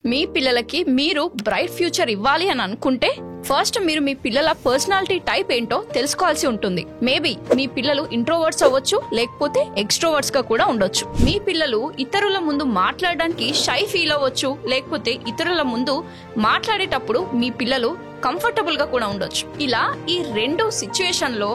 మీ పిల్లలకి మీరు bright future ఇవ్వాలి అని అనుకుంటే ఫస్ట్ మీరు మీ పిల్లల పర్సనాలిటీ టైప్ ఏంటో తెలుసుకోవాల్సి ఉంటుంది. మేబీ మీ పిల్లలు ఇంట్రోవర్ట్స్ అవ్వచ్చు, లేకపోతే ఎక్స్ట్రోవర్ట్స్ గా కూడా ఉండొచ్చు. మీ పిల్లలు ఇతరుల ముందు మాట్లాడడానికి షై ఫీల్ అవ్వచ్చు, లేకపోతే ఇతరుల ముందు మాట్లాడేటప్పుడు మీ పిల్లలు కంఫర్టబుల్ గా కూడా ఉండొచ్చు. ఇలా ఈ రెండు సిచ్యుయేషన్ లో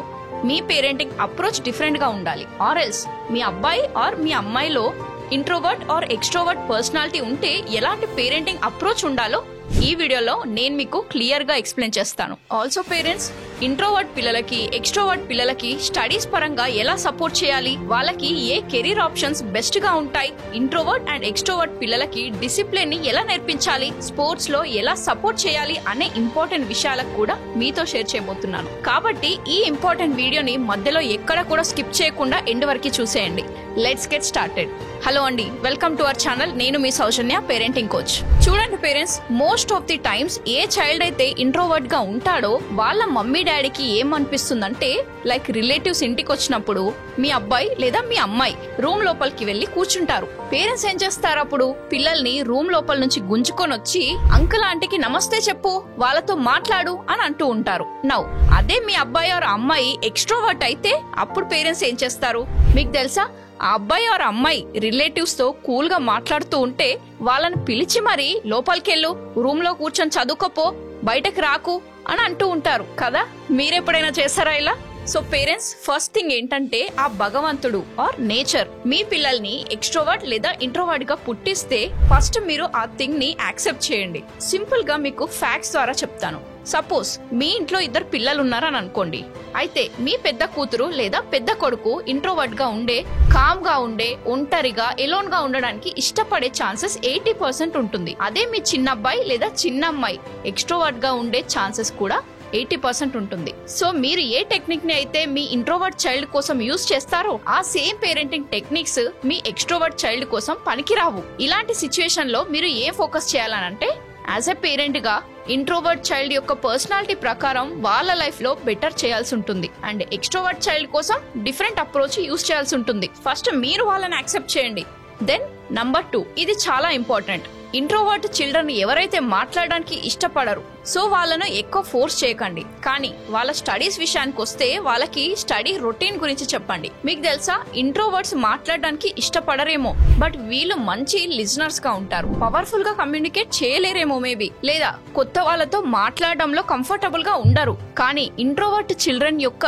మీ పేరెంటింగ్ అప్రోచ్ డిఫరెంట్ గా ఉండాలి. ఆర్ ఎల్స్ మీ అబ్బాయి ఆర్ మీ అమ్మాయిలో ఇంట్రోవర్ట్ ఆర్ ఎక్స్ట్రోవర్ట్ పర్సనాలిటీ ఉంటే ఎలాంటి పేరెంటింగ్ అప్రోచ్ ఉండాలో ఈ వీడియోలో నేను మీకు క్లియర్ గా ఎక్స్ప్లెయిన్ చేస్తాను. ఆల్సో పేరెంట్స్ ఇంట్రోవర్ట్ పిల్లలకి ఎక్స్ట్రోవర్ట్ పిల్లలకి స్టడీస్ పరంగా ఎలా సపోర్ట్ చేయాలి, వాళ్ళకి ఏ కెరీర్ ఆప్షన్స్ బెస్ట్ గా ఉంటాయి, ఇంట్రోవర్ట్ అండ్ ఎక్స్ట్రోవర్ట్ పిల్లలకి డిసిప్లిన్ ని ఎలా నేర్పించాలి, స్పోర్ట్స్ లో ఎలా సపోర్ట్ చేయాలి అనే ఇంపార్టెంట్ విషయాలకు కూడా మీతో షేర్ చేయబోతున్నాను. కాబట్టి ఈ ఇంపార్టెంట్ వీడియోని మధ్యలో ఎక్కడ కూడా స్కిప్ చేయకుండా ఎండ్ వరకు చూసేయండి. Let's get started. హలో అండి, వెల్కమ్ టు అవర్ ఛానల్. నేను మీ సౌజన్య, పేరెంటింగ్ కోచ్. చూడండి parents, most of the times a child అయితే ఇంట్రోవర్ట్ గా ఉంటాడో వాళ్ళ మమ్మీ డాడీకి ఏమనిపిస్తుందంటే, లైక్ రిలేటివ్స్ ఇంటికి వచ్చినప్పుడు మీ అబ్బాయి లేదా మీ అమ్మాయి రూమ్ లోపలికి వెళ్లి కూర్చుంటారు. పేరెంట్స్ ఏం చేస్తారు, అప్పుడు పిల్లల్ని రూమ్ లోపల నుంచి గుంజుకొని వచ్చి అంకుల్ ఆంటీకి నమస్తే చెప్పు, వాళ్ళతో మాట్లాడు అని అంటూ ఉంటారు. నౌ అదే మీ అబ్బాయి ఆర్ అమ్మాయి ఎక్స్ట్రోవర్ట్ అయితే అప్పుడు పేరెంట్స్ ఏం చేస్తారు మీకు తెలుసా? ఆ అబ్బాయి ఆర్ అమ్మాయి రిలేటివ్స్ తో కూల్ గా మాట్లాడుతూ ఉంటే వాళ్ళని పిలిచి మరి లోపలికెళ్ళు, రూమ్ లో కూర్చొని చదువుకోపో, బయటకు రాకు అని అంటూ ఉంటారు కదా. మీరెప్పుడైనా చేస్తారా ఇలా? సో పేరెంట్స్ ఫస్ట్ థింగ్ ఏంటంటే, ఆ భగవంతుడు ఆర్ నేచర్ మీ పిల్లల్ని ఎక్స్ట్రోవర్ట్ లేదా ఇంట్రోవర్ట్ గా పుట్టిస్తే ఫస్ట్ మీరు ఆ థింగ్ ని యాక్సెప్ట్ చేయండి. సింపుల్ గా మీకు ఫ్యాక్ట్స్ ద్వారా చెప్తాను. సపోజ్ మీ ఇంట్లో ఇద్దరు పిల్లలు ఉన్నారని అనుకోండి. అయితే మీ పెద్ద కూతురు లేదా పెద్ద కొడుకు ఇంట్రోవర్ట్ గా ఉండే, కామ్ గా ఉండే, ఒంటరిగా ఎలోన్ గా ఉండడానికి ఇష్టపడే ఛాన్సెస్ 80% ఉంటుంది. అదే మీ చిన్న అబ్బాయి లేదా చిన్న అమ్మాయి ఎక్స్ట్రోవర్ట్ గా ఉండే ఛాన్సెస్ కూడా 80% ఉంటుంది. సో మీరు ఏ టెక్నిక్ ని అయితే మీ ఇంట్రోవర్ట్ చైల్డ్ కోసం యూజ్ చేస్తారో ఆ సేమ్ పేరెంటింగ్ టెక్నిక్స్ మీ ఎక్స్ట్రోవర్ట్ చైల్డ్ కోసం పనికిరావు. ఇలాంటి సిచ్యుయేషన్ లో మీరు ఏం ఫోకస్ చేయాలనంటే, యాజ్ ఎ పేరెంట్ గా ఇంట్రోవర్ట్ చైల్డ్ యొక్క పర్సనాలిటీ ప్రకారం వాళ్ళ లైఫ్ లో బెటర్ చేయాల్సి ఉంటుంది, అండ్ ఎక్స్ట్రోవర్ట్ చైల్డ్ కోసం డిఫరెంట్ అప్రోచ్ యూజ్ చేయాల్సి ఉంటుంది. ఫస్ట్ మీరు వాళ్ళని యాక్సెప్ట్ చేయండి. దెన్ నంబర్ 2, ఇది చాలా ఇంపార్టెంట్. ఇంట్రోవర్ట్ చిల్డ్రన్ ఎవరైతే మాట్లాడడానికి ఇష్టపడరు, సో వాళ్ళను ఎక్కువ ఫోర్స్ చేయకండి. కానీ వాళ్ళ స్టడీస్ విషయానికి వస్తే వాళ్ళకి స్టడీ రొటీన్ గురించి చెప్పండి. మీకు తెలుసా, ఇంట్రోవర్ట్స్ మాట్లాడడానికి ఇష్టపడరేమో, బట్ వీళ్ళు మంచి లిజనర్స్ గా ఉంటారు. పవర్ఫుల్ గా కమ్యూనికేట్ చేయలేరేమో మేబీ, లేదా కొత్త వాళ్ళతో మాట్లాడడంలో కంఫర్టబుల్ గా ఉండరు. కానీ ఇంట్రోవర్ట్ చిల్డ్రన్ యొక్క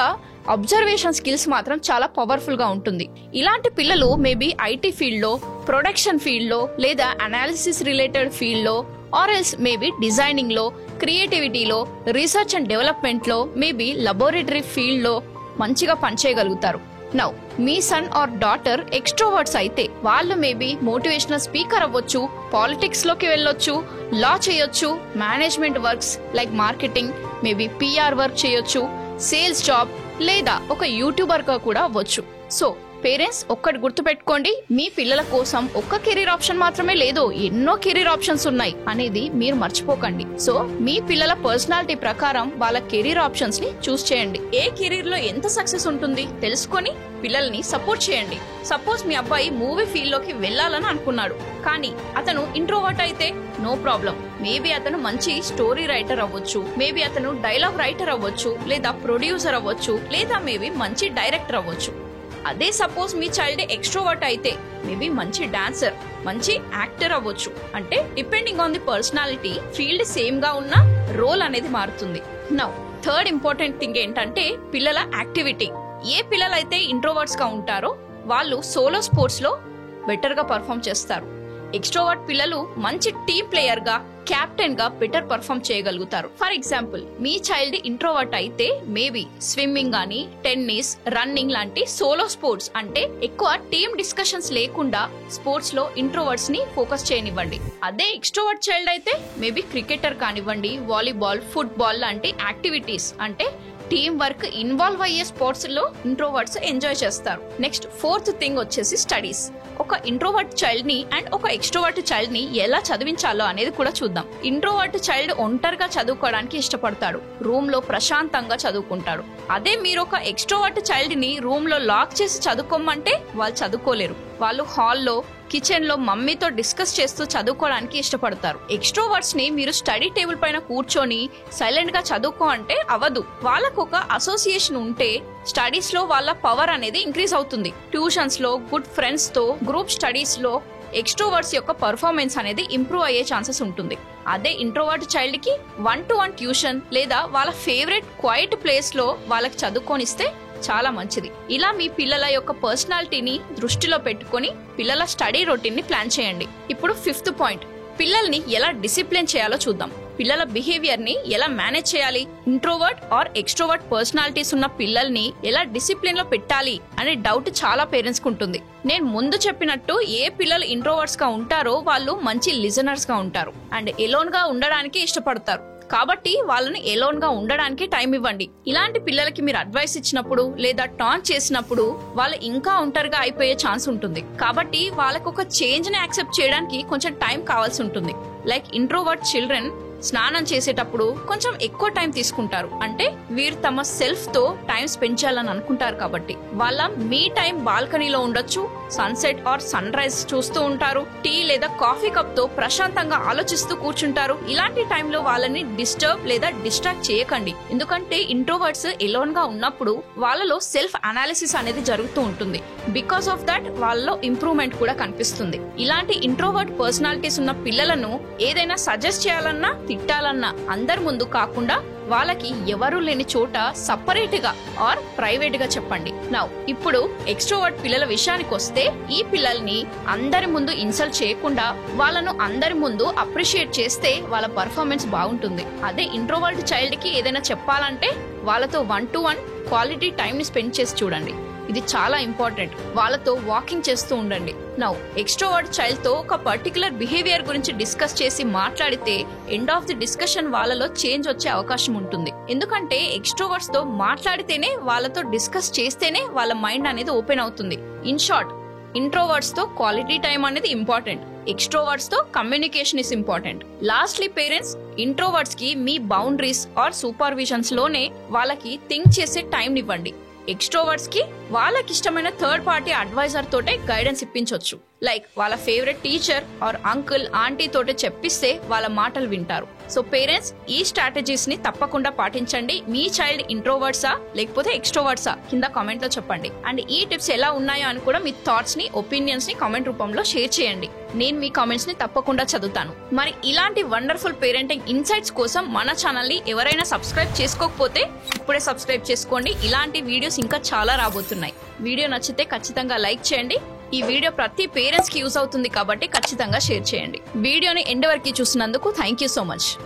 అబ్జర్వేషన్ స్కిల్స్ మాత్రం చాలా పవర్ఫుల్ గా ఉంటుంది. ఇలాంటి పిల్లలు మేబీ ఐటీ ఫీల్డ్ లో, ప్రొడక్షన్ ఫీల్డ్ లో, లేదా అనాలిసిస్ రిలేటెడ్ ఫీల్డ్ లో, ఆర్ ఎల్స్ మేబీ డిజైనింగ్ లో, క్రియేటివిటీలో, రీసెర్చ్ అండ్ డెవలప్మెంట్ లో, మేబీ లబొరేటరీ ఫీల్డ్ లో మంచిగా పనిచేయగలుగుతారు. నౌ మీ సన్ ఆర్ డాటర్ ఎక్స్ట్రోవర్ట్స్ అయితే వాళ్ళు మేబీ మోటివేషనల్ స్పీకర్ అవ్వచ్చు, పాలిటిక్స్ లోకి వెళ్ళొచ్చు, లా చేయొచ్చు, management works like marketing, maybe PR work చేయొచ్చు, సేల్స్ జాబ్, లేదా ఒక యూట్యూబర్ గా కూడా అవ్వచ్చు. సో పేరెంట్స్ ఒక్కటి గుర్తుపెట్టుకోండి, మీ పిల్లల కోసం ఒక్క కెరీర్ ఆప్షన్ మాత్రమే లేదు, ఎన్నో కెరీర్ ఆప్షన్స్ ఉన్నాయి అనేది మీరు మర్చిపోకండి. సో మీ పిల్లల పర్సనాలిటీ ప్రకారం వాళ్ళ కెరీర్ ఆప్షన్స్ ని చూస్ చేయండి. ఏ కెరీర్ లో ఎంత సక్సెస్ ఉంటుంది తెలుసుకొని పిల్లల్ని సపోర్ట్ చేయండి. సపోజ్ మీ అబ్బాయి మూవీ ఫీల్డ్ లోకి వెళ్ళాలని అనుకున్నాడు, కానీ అతను ఇంట్రోవర్ట్ అయితే నో ప్రాబ్లం. మేబీ అతను మంచి స్టోరీ రైటర్ అవ్వచ్చు, మేబీ అతను డైలాగ్ రైటర్ అవ్వచ్చు, లేదా ప్రొడ్యూసర్ అవ్వచ్చు, లేదా మేబీ మంచి డైరెక్టర్ అవ్వచ్చు. అదే సపోజ్ మీ చైల్డ్ ఎక్స్ట్రోవర్ట్ అయితే మేబీ మంచి డాన్సర్, మంచి యాక్టర్ అవ్వచ్చు. అంటే depending on the personality, field same గా ఉన్న రోల్ అనేది మారుతుంది. నౌ థర్డ్ ఇంపార్టెంట్ థింగ్ ఏంటంటే పిల్లల యాక్టివిటీ. ఏ పిల్లలైతే ఇంట్రోవర్ట్స్ గా ఉంటారో వాళ్ళు సోలో స్పోర్ట్స్ లో బెటర్ గా పర్ఫామ్ చేస్తారు. ఎక్స్ట్రోవర్ట్ పిల్లలు మంచి టీమ్ ప్లేయర్ గా, కెప్టెన్ గా బెటర్ పర్ఫామ్ చేయగలుగుతారు. For example me child introvert అయితే మేబీ స్విమ్మింగ్ గానీ, టెన్నిస్, రన్నింగ్ లాంటి సోలో స్పోర్ట్స్, అంటే ఎక్కువ టీమ్ డిస్కషన్స్ లేకుండా స్పోర్ట్స్ లో ఇంట్రోవర్ట్స్ ని ఫోకస్ చేయనివ్వండి. అదే ఎక్స్ట్రోవర్ట్ చైల్డ్ అయితే మేబీ క్రికెటర్ కానివ్వండి, వాలీబాల్, ఫుట్బాల్ లాంటి యాక్టివిటీస్, అంటే టీమ్ వర్క్ ఇన్వాల్వ్ అయ్యే స్పోర్ట్స్ లో ఇంట్రోవర్ట్స్ ఎంజాయ్ చేస్తారు. నెక్స్ట్ ఫోర్త్ థింగ్ వచ్చేసి స్టడీస్. ఒక ఇంట్రోవర్ట్ చైల్డ్ ని అండ్ ఒక ఎక్స్ట్రోవర్ట్ చైల్డ్ ని ఎలా చదివించాలో అనేది కూడా చూద్దాం. ఇంట్రోవర్ట్ చైల్డ్ ఒంటరిగా చదువుకోవడానికి ఇష్టపడతాడు, రూమ్ లో ప్రశాంతంగా చదువుకుంటాడు. అదే మీరు ఒక ఎక్స్ట్రోవర్ట్ చైల్డ్ ని రూమ్ లో లాక్ చేసి చదువుకోమంటే వాళ్ళు చదువుకోలేరు. వాళ్ళు హాల్లో కిచెన్ లో మమ్మీతో డిస్కస్ చేస్తూ చదువుకోవడానికి ఇష్టపడతారు. ఎక్స్ట్రోవర్ట్స్ ని మీరు స్టడీ టేబుల్ పైన కూర్చొని సైలెంట్ గా చదువుకో అంటే అవ్వదు. వాళ్ళకు ఒక అసోసియేషన్ ఉంటే స్టడీస్ లో వాళ్ళ పవర్ అనేది ఇంక్రీజ్ అవుతుంది. ట్యూషన్స్ లో, గుడ్ ఫ్రెండ్స్ తో, గ్రూప్ స్టడీస్ లో ఎక్స్ట్రోవర్ట్స్ యొక్క పర్ఫార్మెన్స్ అనేది ఇంప్రూవ్ అయ్యే ఛాన్సెస్ ఉంటుంది. అదే ఇంట్రోవర్ట్ చైల్డ్ కి 1-to-1 ట్యూషన్ లేదా వాళ్ళ ఫేవరెట్ క్వైట్ ప్లేస్ లో వాళ్ళకి చదువుకోనిస్తే చాలా మంచిది. ఇలా మీ పిల్లల యొక్క పర్సనాలిటీని దృష్టిలో పెట్టుకొని పిల్లల స్టడీ రొటీన్ ని ప్లాన్ చేయండి. ఇప్పుడు 5th పాయింట్, పిల్లల్ని ఎలా డిసిప్లిన్ చేయాలో చూద్దాం. పిల్లల బిహేవియర్ ని ఎలా మేనేజ్ చేయాలి? ఇంట్రోవర్ట్ ఆర్ ఎక్స్ట్రోవర్ట్ పర్సనాలిటీస్ ఉన్న పిల్లల్ని ఎలా డిసిప్లిన్ లో పెట్టాలి అనే డౌట్ చాలా పేరెంట్స్ కు ఉంటుంది. నేను ముందు చెప్పినట్టు ఏ పిల్లలు ఇంట్రోవర్ట్స్ గా ఉంటారో వాళ్ళు మంచి లిజనర్స్ గా ఉంటారు అండ్ ఎలోన్ గా ఉండడానికి ఇష్టపడతారు. కాబట్టి వాళ్ళని ఎలోన్ గా ఉండడానికి టైం ఇవ్వండి. ఇలాంటి పిల్లలకి మీరు అడ్వైస్ ఇచ్చినప్పుడు లేదా టాంట్ చేసినప్పుడు వాళ్ళు ఇంకా ఒంటరిగా అయిపోయే ఛాన్స్ ఉంటుంది. కాబట్టి వాళ్ళకు ఒక చేంజ్ ని యాక్సెప్ట్ చేయడానికి కొంచెం టైం కావాల్సి ఉంటుంది. లైక్ ఇంట్రోవర్ట్ చిల్డ్రన్ స్నానం చేసేటప్పుడు కొంచెం ఎక్కువ టైం తీసుకుంటారు. అంటే వీరు తమ సెల్ఫ్ తో టైం స్పెండ్ చేయాలని అనుకుంటారు. కాబట్టి వాళ్ళ మీ టైం బాల్కనీలో ఉండొచ్చు, సన్సెట్ ఆర్ సన్ రైజ్ చూస్తూ ఉంటారు, టీ లేదా కాఫీ కప్ తో ప్రశాంతంగా ఆలోచిస్తూ కూర్చుంటారు. ఇలాంటి టైంలో వాళ్ళని డిస్టర్బ్ లేదా డిస్ట్రాక్ట్ చేయకండి. ఎందుకంటే ఇంట్రోవర్ట్స్ ఎలోన్ గా ఉన్నప్పుడు వాళ్ళలో సెల్ఫ్ అనాలిసిస్ అనేది జరుగుతూ ఉంటుంది. బికాస్ ఆఫ్ దట్ వాళ్ళలో ఇంప్రూవ్మెంట్ కూడా కనిపిస్తుంది. ఇలాంటి ఇంట్రోవర్ట్ పర్సనాలిటీస్ ఉన్న పిల్లలను ఏదైనా సజెస్ట్ చేయాలన్నా తిట్టాలన్నా అందరి ముందు కాకుండా వాళ్ళకి ఎవరూ లేని చోట సపరేట్ గా ఆర్ ప్రైవేట్ గా చెప్పండి. నౌ ఇప్పుడు ఎక్స్ట్రోవర్ట్ పిల్లల విషయానికి వస్తే ఈ పిల్లల్ని అందరి ముందు ఇన్సల్ట్ చేయకుండా వాళ్ళను అందరి ముందు అప్రిషియేట్ చేస్తే వాళ్ళ పర్ఫార్మెన్స్ బాగుంటుంది. అదే ఇంట్రోవర్ట్ చైల్డ్ కి ఏదైనా చెప్పాలంటే వాళ్ళతో 1-to-1 క్వాలిటీ టైం ని స్పెండ్ చేసి చూడండి. ఇది చాలా ఇంపార్టెంట్. వాళ్ళతో వాకింగ్ చేస్తూ ఉండండి. నౌ ఎక్స్ట్రోవర్ట్ చైల్డ్ తో ఒక పర్టికులర్ బిహేవియర్ గురించి డిస్కస్ చేసి మాట్లాడితే ఎండ్ ఆఫ్ ది డిస్కషన్ వాళ్ళలో చేంజ్ వచ్చే అవకాశం ఉంటుంది. ఎందుకంటే ఎక్స్ట్రోవర్ట్స్ తో మాట్లాడితేనే, వాళ్ళతో డిస్కస్ చేస్తేనే వాళ్ళ మైండ్ అనేది ఓపెన్ అవుతుంది. ఇన్ షార్ట్, ఇంట్రోవర్ట్స్ తో క్వాలిటీ టైం అనేది ఇంపార్టెంట్. ఎక్స్ట్రోవర్ట్స్ తో communication is important. Lastly parents, introverts కి మీ బౌండరీస్ ఆర్ సూపర్విజన్స్ లోనే వాళ్ళకి థింక్ చేసే టైం ఇవ్వండి. ఎక్స్ట్రోవర్ట్స్ కి వాళ్ళకి ఇష్టమైన థర్డ్ పార్టీ అడ్వైజర్ తోటే గైడెన్స్ ఇప్పించవచ్చు. లైక్ వాళ్ళ favourite teacher or uncle, aunty తోటే చెప్పిస్తే వాళ్ళ మాటలు వింటారు. సో పేరెంట్స్ ఈ స్ట్రాటజీస్ ని తప్పకుండా పాటించండి. మీ చైల్డ్ ఇంట్రోవర్ట్సా లేకపోతే ఎక్స్ట్రోవర్ట్సా కింద కామెంట్ లో చెప్పండి. అండ్ ఈ టిప్స్ ఎలా ఉన్నాయో అని కూడా మీ థాట్స్ ని, ఒపీనియన్స్ ని కామెంట్ రూపంలో షేర్ చేయండి. నేను మీ కామెంట్స్ ని తప్పకుండా చదువుతాను. మరి ఇలాంటి వండర్ఫుల్ పేరెంటింగ్ ఇన్సైట్స్ కోసం మన ఛానల్ ని ఎవరైనా సబ్స్క్రైబ్ చేసుకోకపోతే ఇప్పుడే సబ్స్క్రైబ్ చేసుకోండి. ఇలాంటి వీడియోస్ ఇంకా చాలా రాబోతున్నాయి. వీడియో నచ్చితే ఖచ్చితంగా లైక్ చేయండి. ఈ వీడియో ప్రతి పేరెంట్స్ కి యూస్ అవుతుంది కాబట్టి ఖచ్చితంగా షేర్ చేయండి. వీడియోని ఎండ్ వరకు చూసినందుకు థ్యాంక్ యూ సో మచ్.